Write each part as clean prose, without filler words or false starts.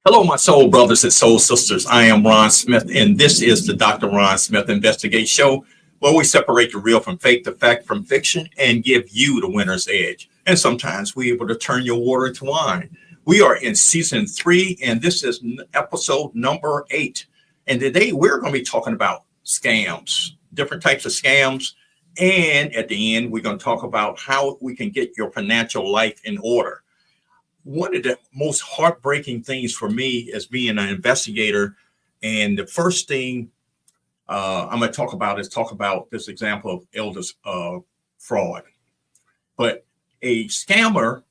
Hello, my soul brothers and soul sisters. I am Ron Smith, and this is the Dr. Ron Smith Investigate Show, where we separate the real from fake, the fact from fiction, and give you the winner's edge. And sometimes we're able to turn your water into wine. We are in season 3, and this is episode number 8. And today we're going to be talking about scams, different types of scams. And at the end, we're going to talk about how we can get your financial life in order. One of the most heartbreaking things for me as being an investigator, and the first thing I'm going to talk about this example of elders fraud. But a scammer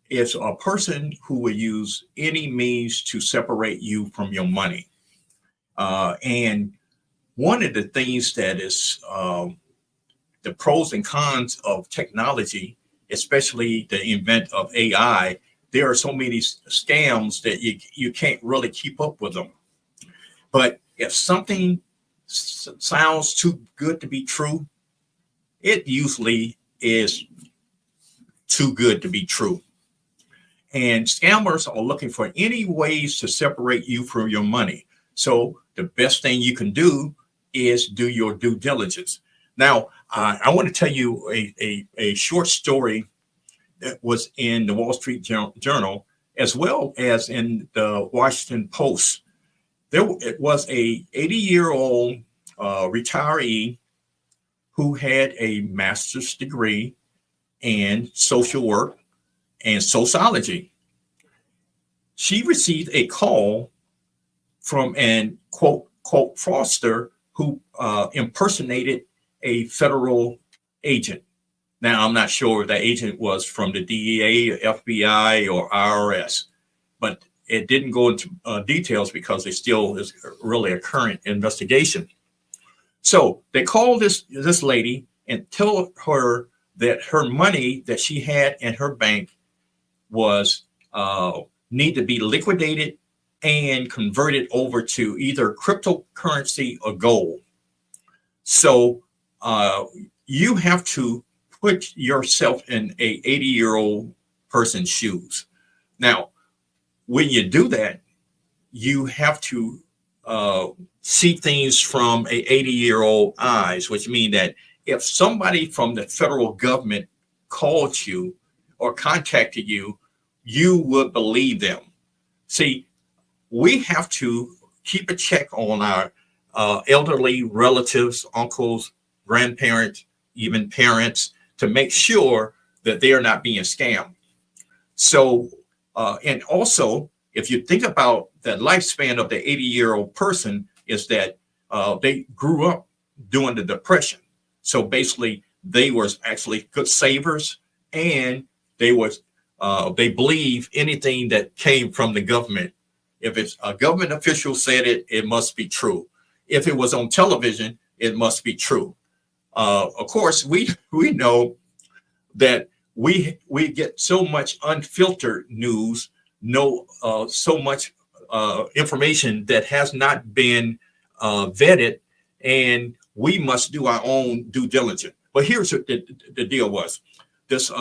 is a person who will use any means to separate you from your money. And one of the things that is the pros and cons of technology, especially the invent of AI, there are so many scams that you can't really keep up with them. But if something sounds too good to be true, it usually is too good to be true. And scammers are looking for any ways to separate you from your money. So the best thing you can do is do your due diligence. Now, I want to tell you a short story that was in the Wall Street Journal, as well as in the Washington Post. It was a 80-year-old retiree who had a master's degree in social work and sociology. She received a call from an quote fraudster who impersonated a federal agent. Now, I'm not sure if that agent was from the DEA, FBI, or IRS, but it didn't go into details because it still is really a current investigation. So they called this lady and told her that her money that she had in her bank was need to be liquidated and converted over to either cryptocurrency or gold. So you have to put yourself in a 80-year-old person's shoes. Now, when you do that, you have to see things from a 80-year-old eyes, which means that if somebody from the federal government called you or contacted you, you would believe them. See, we have to keep a check on our elderly relatives, uncles, grandparents, even parents, to make sure that they are not being scammed. So, and also, if you think about the lifespan of the 80-year-old person, is that they grew up during the Depression. So basically, they were actually good savers, and they believe anything that came from the government. If it's a government official said it, it must be true. If it was on television, it must be true. Of course, we know that we get so much unfiltered news, so much information that has not been vetted, and we must do our own due diligence. But here's what the deal was. This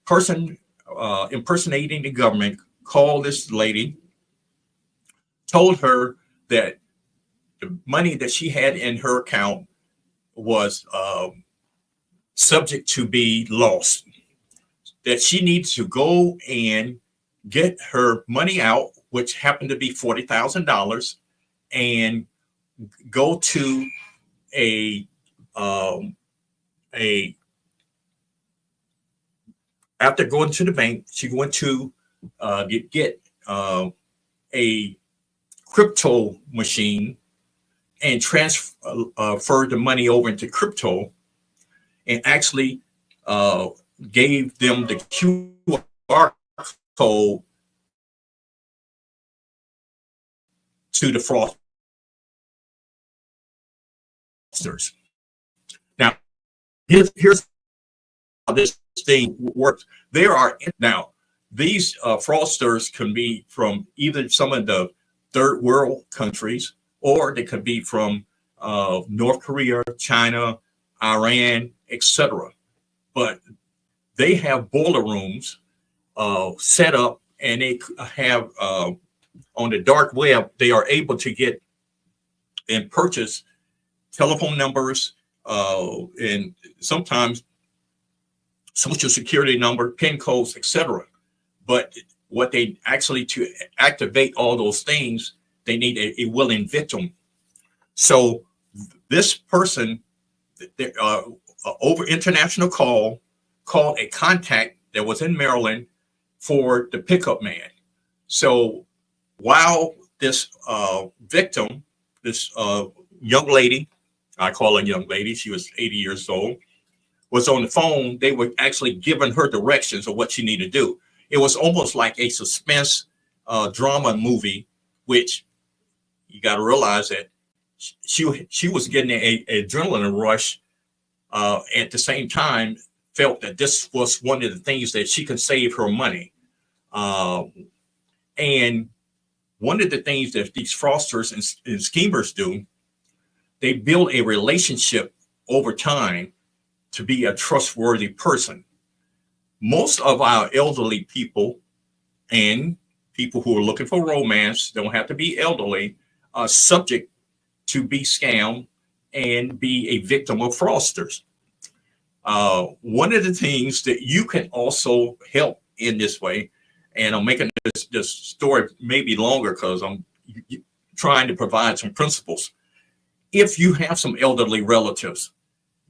person impersonating the government called this lady, told her that the money that she had in her account was subject to be lost, that she needs to go and get her money out, which happened to be $40,000, and go to after going to the bank, she went to get a crypto machine and transfer the money over into crypto, and actually gave them the QR code to the fraudsters. Now, here's how this thing works. These fraudsters can be from either some of the third world countries, or they could be from North Korea, China, Iran, etc. But they have boiler rooms set up, and they have on the dark web, they are able to get and purchase telephone numbers, and sometimes social security number, PIN codes, etc. But what they actually, to activate all those things, they need a willing victim. So this person, over international called a contact that was in Maryland for the pickup man. So while this victim, this young lady, I call her young lady, she was 80 years old, was on the phone, they were actually giving her directions of what she needed to do. It was almost like a suspense drama movie, which you got to realize that she was getting a adrenaline rush. At the same time, felt that this was one of the things that she could save her money. And one of the things that these fraudsters and schemers do, they build a relationship over time to be a trustworthy person. Most of our elderly people and people who are looking for romance, don't have to be elderly, are subject to be scammed and be a victim of fraudsters. One of the things that you can also help in this way, and I'm making this story maybe longer because I'm trying to provide some principles. If you have some elderly relatives,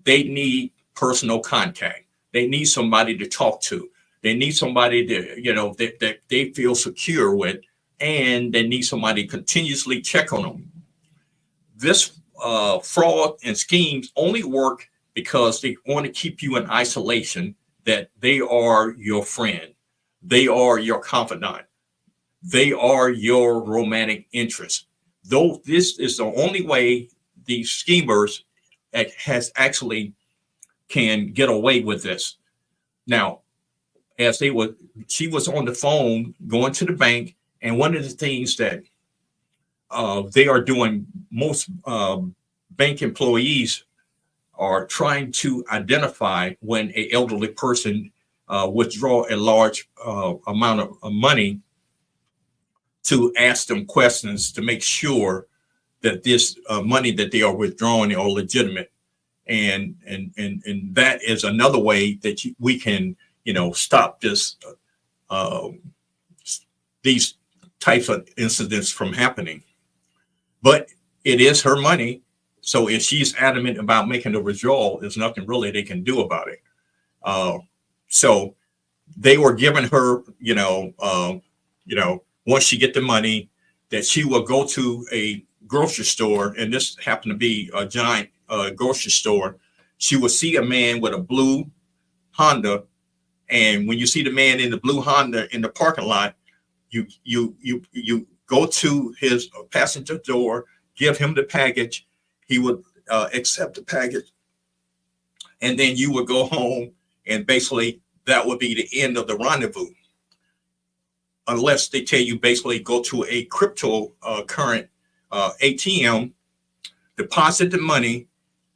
they need personal contact. They need somebody to talk to. They need somebody that they feel secure with, and they need somebody to continuously check on them. This fraud and schemes only work because they want to keep you in isolation, that they are your friend. They are your confidant. They are your romantic interest. Though this is the only way these schemers actually can get away with this. Now, she was on the phone going to the bank, and one of the things that they are doing, most bank employees are trying to identify when an elderly person withdraw a large amount of money, to ask them questions to make sure that this money that they are withdrawing are legitimate. And that is another way that we can, stop this these types of incidents from happening. But it is her money. So if she's adamant about making the withdrawal, there's nothing really they can do about it. So they were giving her, once she get the money, that she will go to a grocery store, and this happened to be a giant grocery store. She will see a man with a blue Honda, and when you see the man in the blue Honda in the parking lot, you go to his passenger door, give him the package. He would accept the package, and then you would go home, and basically that would be the end of the rendezvous. Unless they tell you basically go to a crypto current ATM, deposit the money,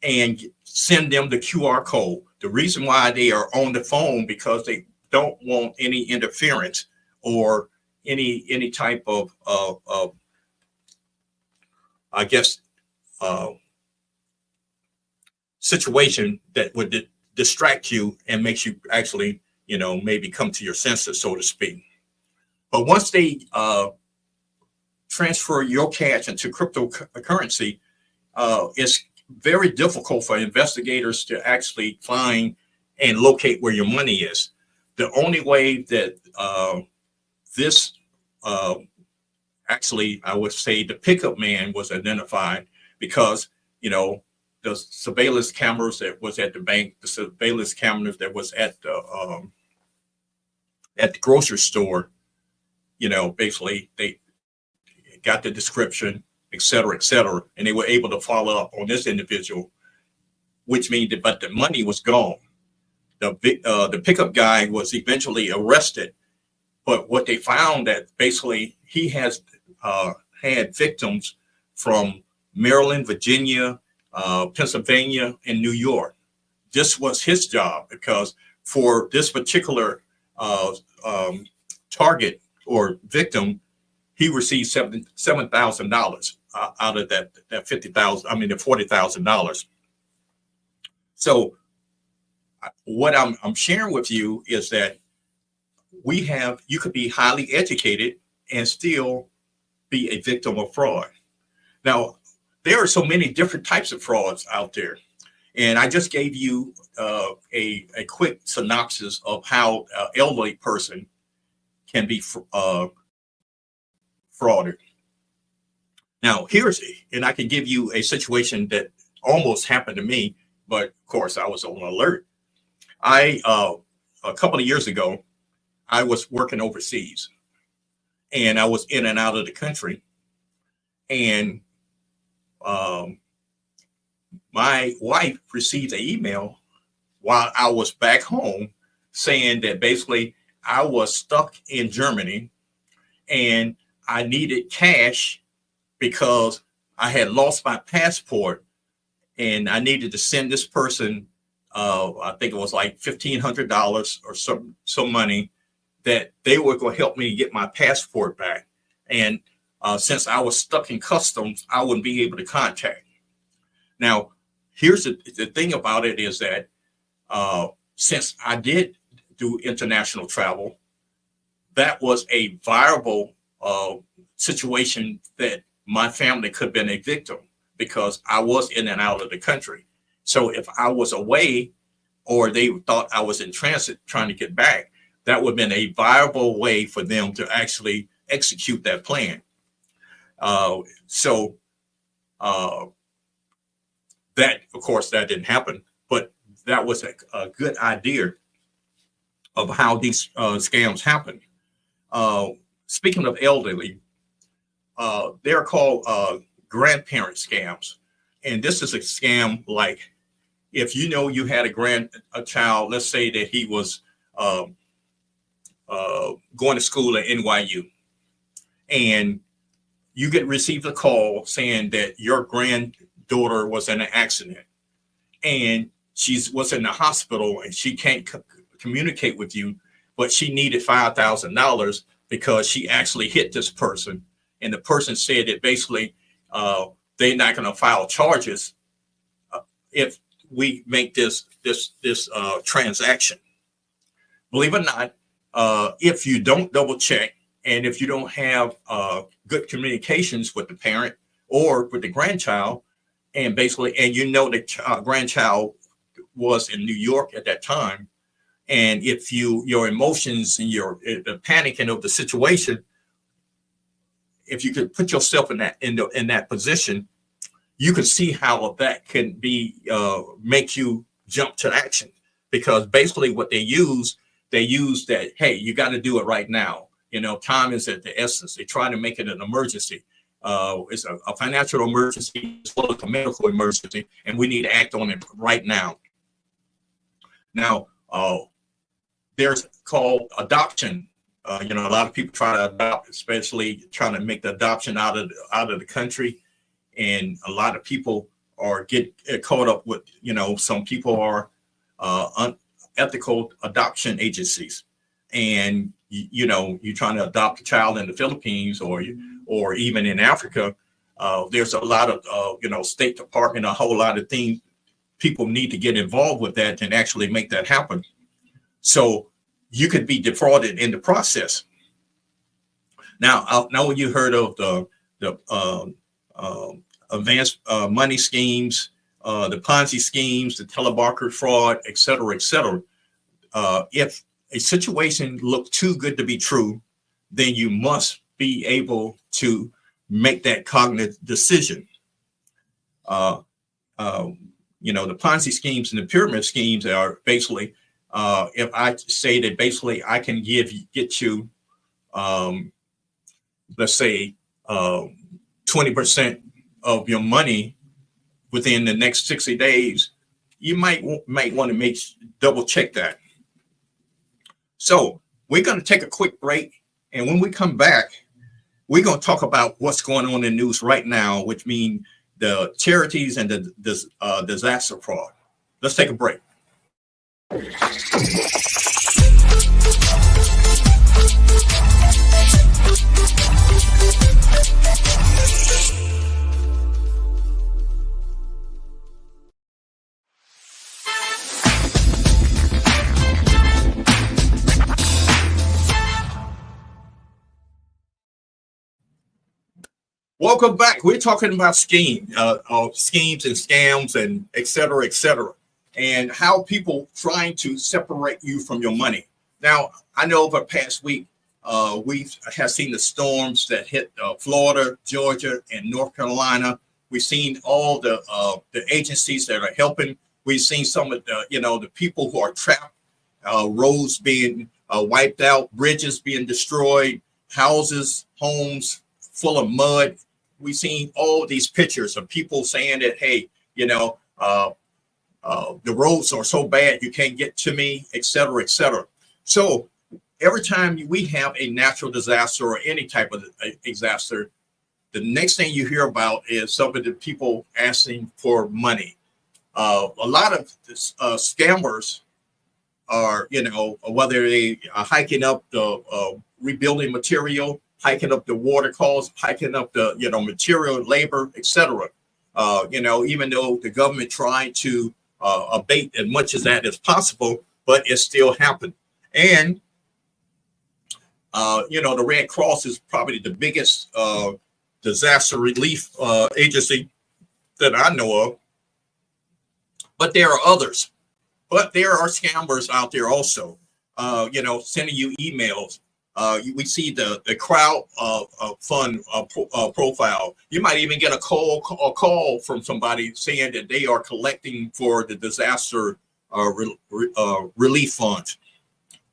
and send them the QR code. The reason why they are on the phone, because they don't want any interference or any type of I guess situation that would distract you and makes you actually, maybe come to your senses, so to speak. But once they transfer your cash into cryptocurrency, it's very difficult for investigators to actually find and locate where your money is. The only way that this actually, I would say, the pickup man was identified, because the surveillance cameras that was at the bank, the surveillance cameras that was at the grocery store, basically they got the description, et cetera, and they were able to follow up on this individual, which means that, but the money was gone. The pickup guy was eventually arrested, but what they found, that basically he has had victims from Maryland, Virginia, Pennsylvania, and New York. This was his job, because for this particular target or victim, he received $7,000 out of that 50,000. I mean, the $40,000. So what I'm sharing with you is that you could be highly educated and still be a victim of fraud. Now, there are so many different types of frauds out there. And I just gave you a quick synopsis of how an elderly person can be frauded. Now, and I can give you a situation that almost happened to me, but of course I was on alert. A couple of years ago, I was working overseas and I was in and out of the country. And my wife received an email while I was back home saying that basically I was stuck in Germany and I needed cash because I had lost my passport and I needed to send this person, I think it was like $1,500 or some money that they were going to help me get my passport back. And since I was stuck in customs, I wouldn't be able to contact. Now, here's the thing about it is that since I did do international travel, that was a viable situation that my family could have been a victim because I was in and out of the country. So if I was away or they thought I was in transit trying to get back, that would have been a viable way for them to actually execute that plan. That, of course, that didn't happen, but that was a good idea of how these scams happen. Speaking of elderly, they're called grandparent scams. And this is a scam like if you know you had a child, let's say that he was going to school at NYU, and you received a call saying that your granddaughter was in an accident and was in the hospital and she can't communicate with you, but she needed $5,000 because she actually hit this person. And the person said that basically they're not going to file charges if we make this transaction. Believe it or not, if you don't double check and if you don't have good communications with the parent or with the grandchild, and you know the grandchild was in New York at that time, and if your emotions and the panicking of the situation, if you could put yourself in that position, you can see how that can be make you jump to action, because basically what they use that, hey, you got to do it right now. Time is at the essence. They try to make it an emergency. It's a financial emergency as well as a medical emergency, and we need to act on it right now. Now, there's called adoption. A lot of people try to adopt, especially trying to make the adoption out of the country, and a lot of people get caught up with. Some people are unethical adoption agencies, and you're trying to adopt a child in the Philippines or even in Africa. There's a lot of State Department, a whole lot of things. People need to get involved with that and actually make that happen. So you could be defrauded in the process. Now, I know you heard of the advanced money schemes, the Ponzi schemes, the telemarketer fraud, et cetera, et cetera. If a situation looks too good to be true, then you must be able to make that cognitive decision. The Ponzi schemes and the pyramid schemes are basically, if I say that basically I can get you, let's say 20% of your money within the next 60 days, you might want to double check that. So we're going to take a quick break. And when we come back, we're going to talk about what's going on in the news right now, which means the charities and the disaster fraud. Let's take a break. Welcome back. We're talking about schemes and scams and et cetera, and how people trying to separate you from your money. Now, I know over the past week, we have seen the storms that hit Florida, Georgia, and North Carolina. We've seen all the agencies that are helping. We've seen some of the people who are trapped, roads being wiped out, bridges being destroyed, houses, homes full of mud. We've seen all these pictures of people saying that, hey, the roads are so bad you can't get to me, et cetera, et cetera. So every time we have a natural disaster or any type of disaster, the next thing you hear about is some of the people asking for money. A lot of scammers are, whether they are hiking up the rebuilding material, hiking up the water costs, hiking up the, material, labor, etc. Even though the government tried to abate as much as that as possible, but it still happened. And, the Red Cross is probably the biggest disaster relief agency that I know of. But there are others. But there are scammers out there also, sending you emails. We see the crowd fund profile. You might even get a call from somebody saying that they are collecting for the disaster relief funds.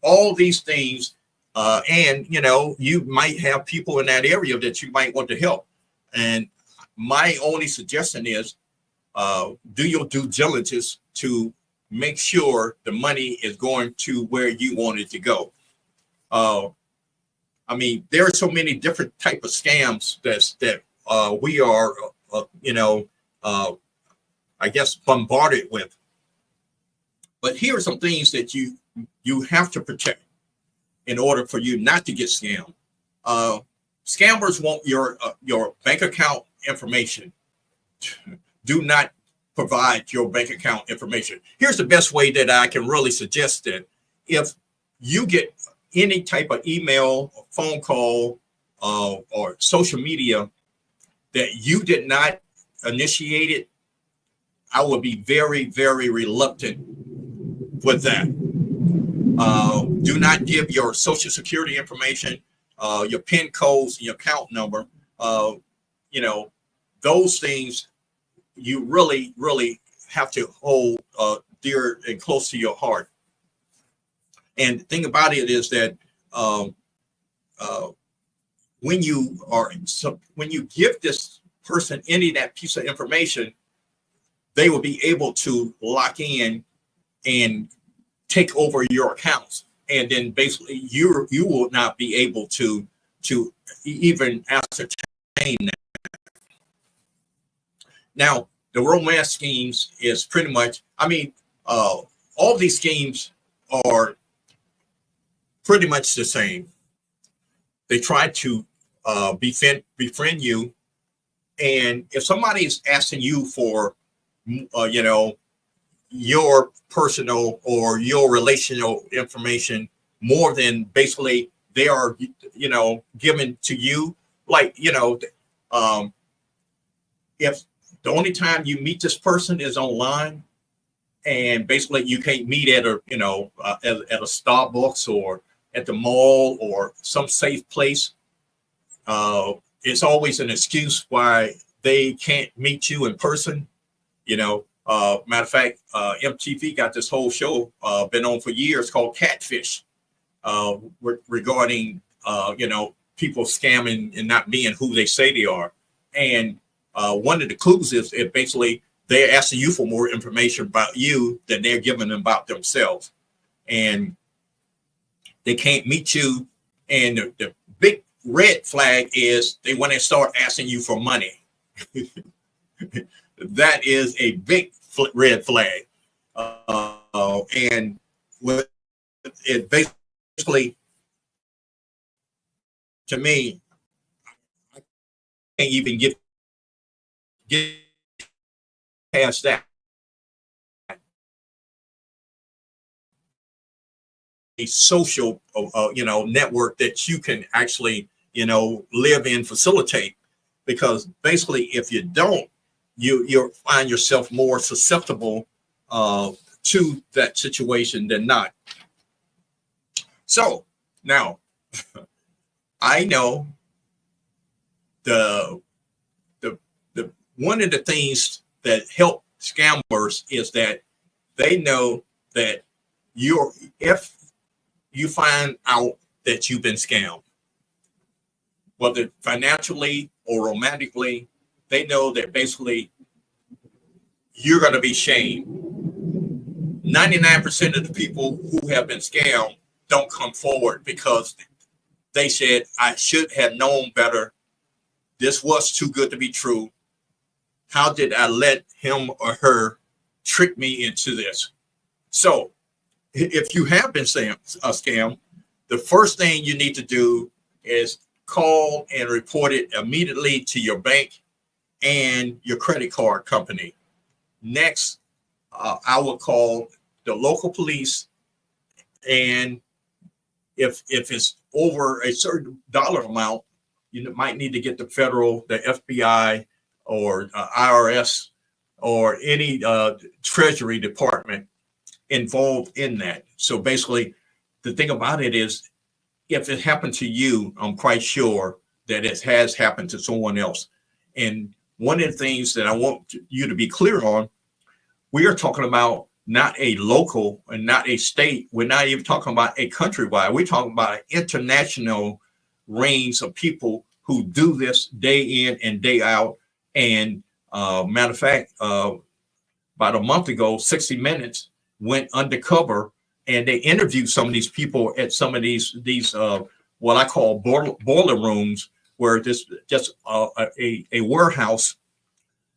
All these things, and you might have people in that area that you might want to help. And my only suggestion is, do your due diligence to make sure the money is going to where you want it to go. There are so many different type of scams that we are, I guess, bombarded with. But here are some things that you have to protect in order for you not to get scammed. Scammers want your bank account information. Do not provide your bank account information. Here's the best way that I can really suggest it. If you get any type of email, or phone call, or social media that you did not initiate it, I would be very, very reluctant with that. Do not give your social security information, your PIN codes, your account number. Those things you really, really have to hold dear and close to your heart. And the thing about it is that when you give this person any of that piece of information, they will be able to lock in and take over your accounts, and then basically you will not be able to even ascertain that. Now, the romance schemes is pretty much, all these schemes are pretty much the same. They try to befriend you, and if somebody is asking you for, your personal or your relational information more than basically they are, given to you, like, if the only time you meet this person is online, and basically you can't meet at a at a Starbucks or at the mall or some safe place, it's always an excuse why they can't meet you in person. Matter of fact, MTV got this whole show been on for years called Catfish, regarding people scamming and not being who they say they are. And one of the clues is it basically they're asking you for more information about you than they're giving them about themselves, and they can't meet you. And the big red flag is when they start asking you for money. That is a big red flag, and what it basically, to me, I can't even get past that. A social, network that you can actually, live in, facilitate. because basically if you don't, you'll find yourself more susceptible to that situation than not. So now I know the one of the things that help scammers is that they know that if you find out that you've been scammed, whether financially or romantically, they know that basically you're going to be shamed. 99% of the people who have been scammed don't come forward because they said, I should have known better. This was too good to be true. How did I let him or her trick me into this? So if you have been scammed, the first thing you need to do is call and report it immediately to your bank and your credit card company. Next, I will call the local police, and if it's over a certain dollar amount, you might need to get the federal, the FBI, or IRS, or any Treasury Department involved in that. So basically, the thing about it is, if it happened to you, I'm quite sure that it has happened to someone else. And one of the things that I want you to be clear on, we are talking about not a local and not a state. We're not even talking about a countrywide. We're talking about an international range of people who do this day in and day out. And matter of fact, about a month ago, 60 Minutes went undercover and they interviewed some of these people at some of these what I call boiler rooms, where this just a warehouse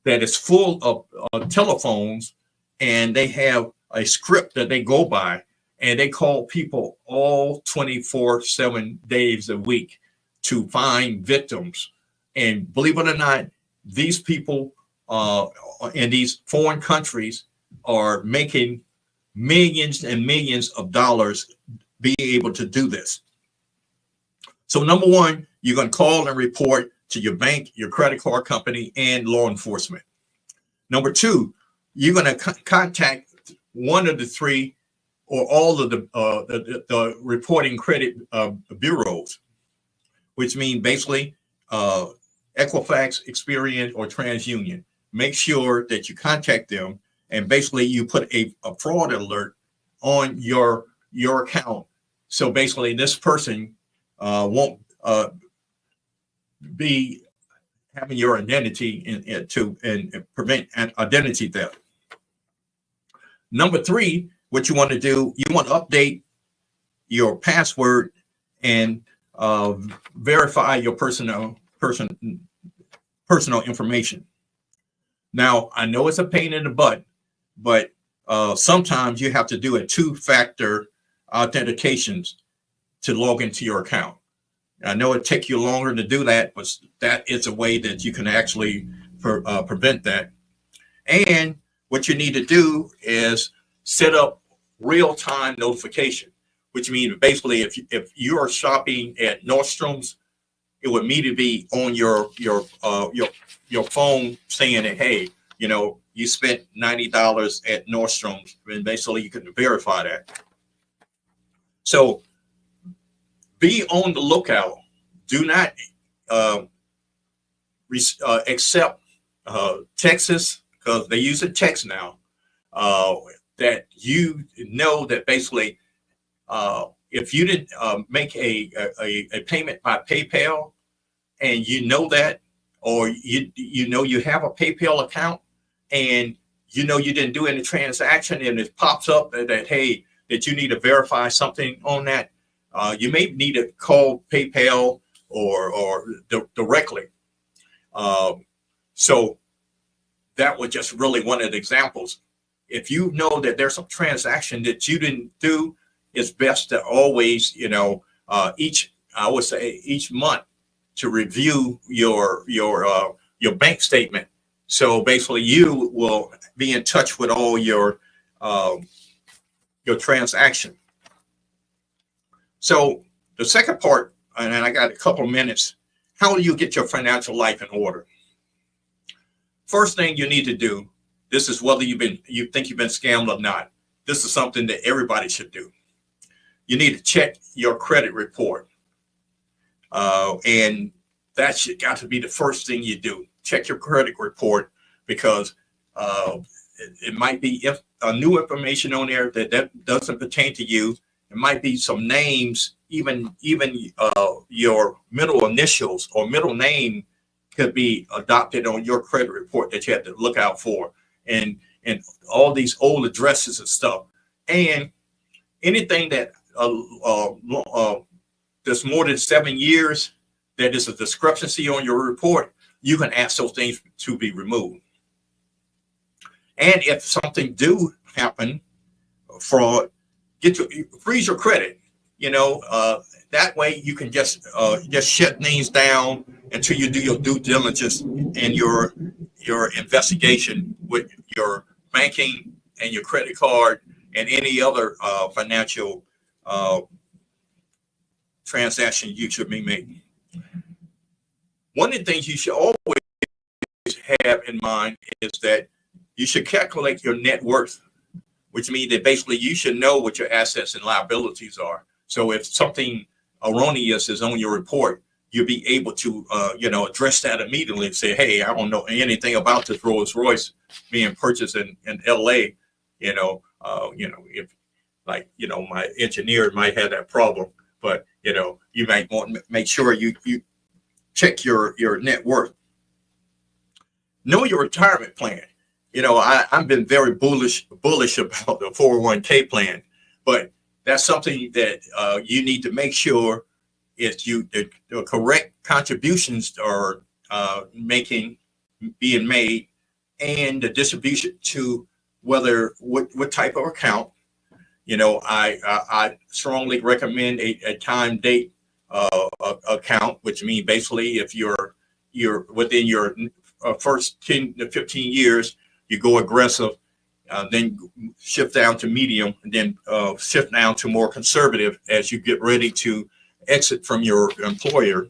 that is full of telephones, and they have a script that they go by, and they call people all 24/7 days a week to find victims. And believe it or not, these people in these foreign countries are making millions and millions of dollars being able to do this. So number one, you're going to call and report to your bank, your credit card company, and law enforcement. Number two, you're going to contact one of the three or all of the reporting credit bureaus, which mean basically Equifax, Experian, or TransUnion. Make sure that you contact them, and basically you put a fraud alert on your account. So basically this person won't be having your identity and prevent identity theft. Number three, what you want to do, you want to update your password and verify your personal information. Now, I know it's a pain in the butt, but sometimes you have to do a two-factor authentications to log into your account. I know it takes you longer to do that, but that is a way that you can actually prevent that. And what you need to do is set up real-time notification, which means basically if you are shopping at Nordstrom's, it would immediately be on your phone saying that, hey, you spent $90 at Nordstrom's, and basically you can verify that. So be on the lookout. Do not accept texts, because they use a text now, that that basically if you didn't make a payment by PayPal, and that, or you have a PayPal account, and you didn't do any transaction, and it pops up that hey, that you need to verify something on that, you may need to call PayPal or directly. So that was just really one of the examples. If you know that there's some transaction that you didn't do, it's best to always, I would say each month, to review your bank statement. So basically you will be in touch with all your transaction. So the second part, and I got a couple of minutes, how do you get your financial life in order? First thing you need to do, this is whether you think you've been scammed or not. This is something that everybody should do. You need to check your credit report. And that should got to be the first thing you do. Check your credit report, because it might be new information on there that doesn't pertain to you. It might be some names, even your middle initials or middle name could be adopted on your credit report that you have to look out for, and all these old addresses and stuff, and anything that there's more than 7 years that is a discrepancy on your report, you can ask those things to be removed. And if something do happen, fraud, freeze your credit. That way you can just shut things down until you do your due diligence and your investigation with your banking and your credit card and any other financial transaction you should be making. One of the things you should always have in mind is that you should calculate your net worth, which means that basically you should know what your assets and liabilities are. So if something erroneous is on your report, you'll be able to, address that immediately and say, hey, I don't know anything about this Rolls Royce being purchased in LA. If my engineer might have that problem, but, you might want to make sure you check your net worth. Know your retirement plan. I've been very bullish about the 401k plan, but that's something that you need to make sure the correct contributions are being made, and the distribution to what type of account. I strongly recommend a time date account, which means basically if you're within your first 10 to 15 years, you go aggressive, then shift down to medium, and then shift down to more conservative as you get ready to exit from your employer.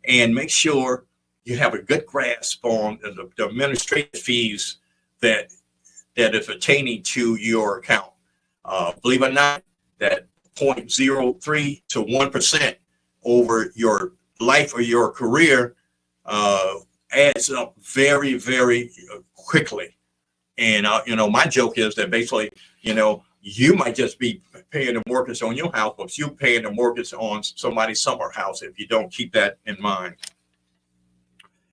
And make sure you have a good grasp on the administrative fees that is pertaining to your account. Believe it or not, that 0.03 to 1% over your life or your career adds up very, very quickly. And my joke is that basically, you might just be paying the mortgage on your house, but you're paying the mortgage on somebody's summer house if you don't keep that in mind.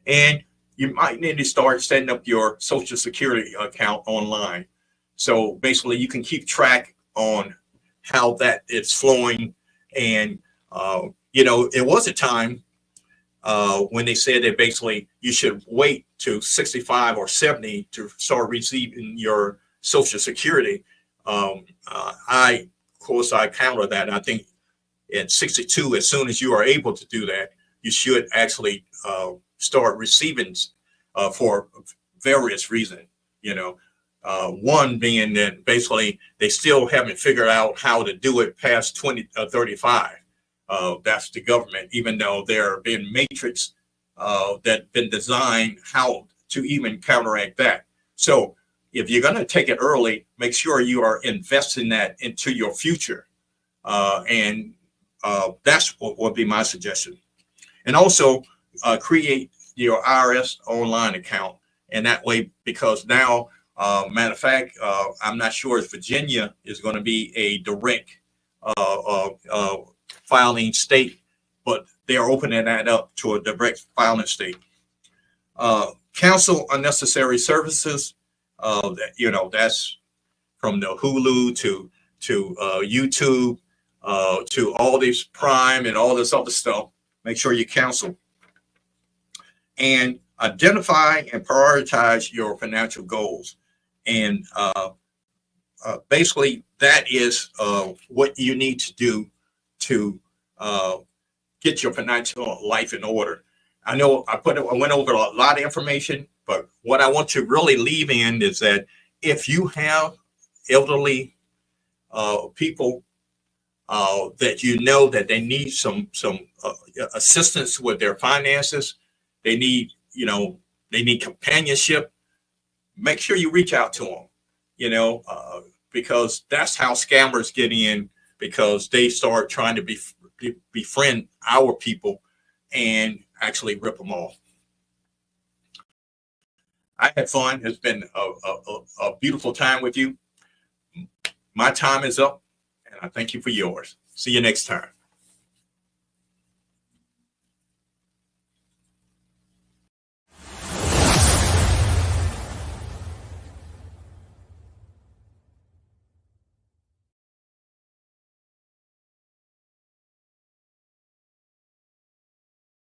And you might need to start setting up your Social Security account online. So basically, you can keep track on how that is flowing. And it was a time when they said that basically you should wait to 65 or 70 to start receiving your Social Security. I counter that. I think at 62, as soon as you are able to do that, you should actually start receiving for various reasons. One being that basically they still haven't figured out how to do it past 35. That's the government, even though there have been matrix that been designed how to even counteract that. So if you're going to take it early, make sure you are investing that into your future. And that's what would be my suggestion. And also create your IRS online account. And that way, because now, matter of fact, I'm not sure if Virginia is going to be a direct filing state, but they are opening that up to a direct filing state. Cancel unnecessary services. That's from the Hulu to YouTube to all these Prime and all this other stuff. Make sure you cancel. And identify and prioritize your financial goals. And basically, that is what you need to do to get your financial life in order. I know I went over a lot of information, but what I want to really leave in is that if you have elderly people, that you know that they need some assistance with their finances, they need, they need companionship, make sure you reach out to them, because that's how scammers get in, because they start trying to befriend our people and actually rip them off. I had fun. It's been a beautiful time with you. My time is up, and I thank you for yours. See you next time.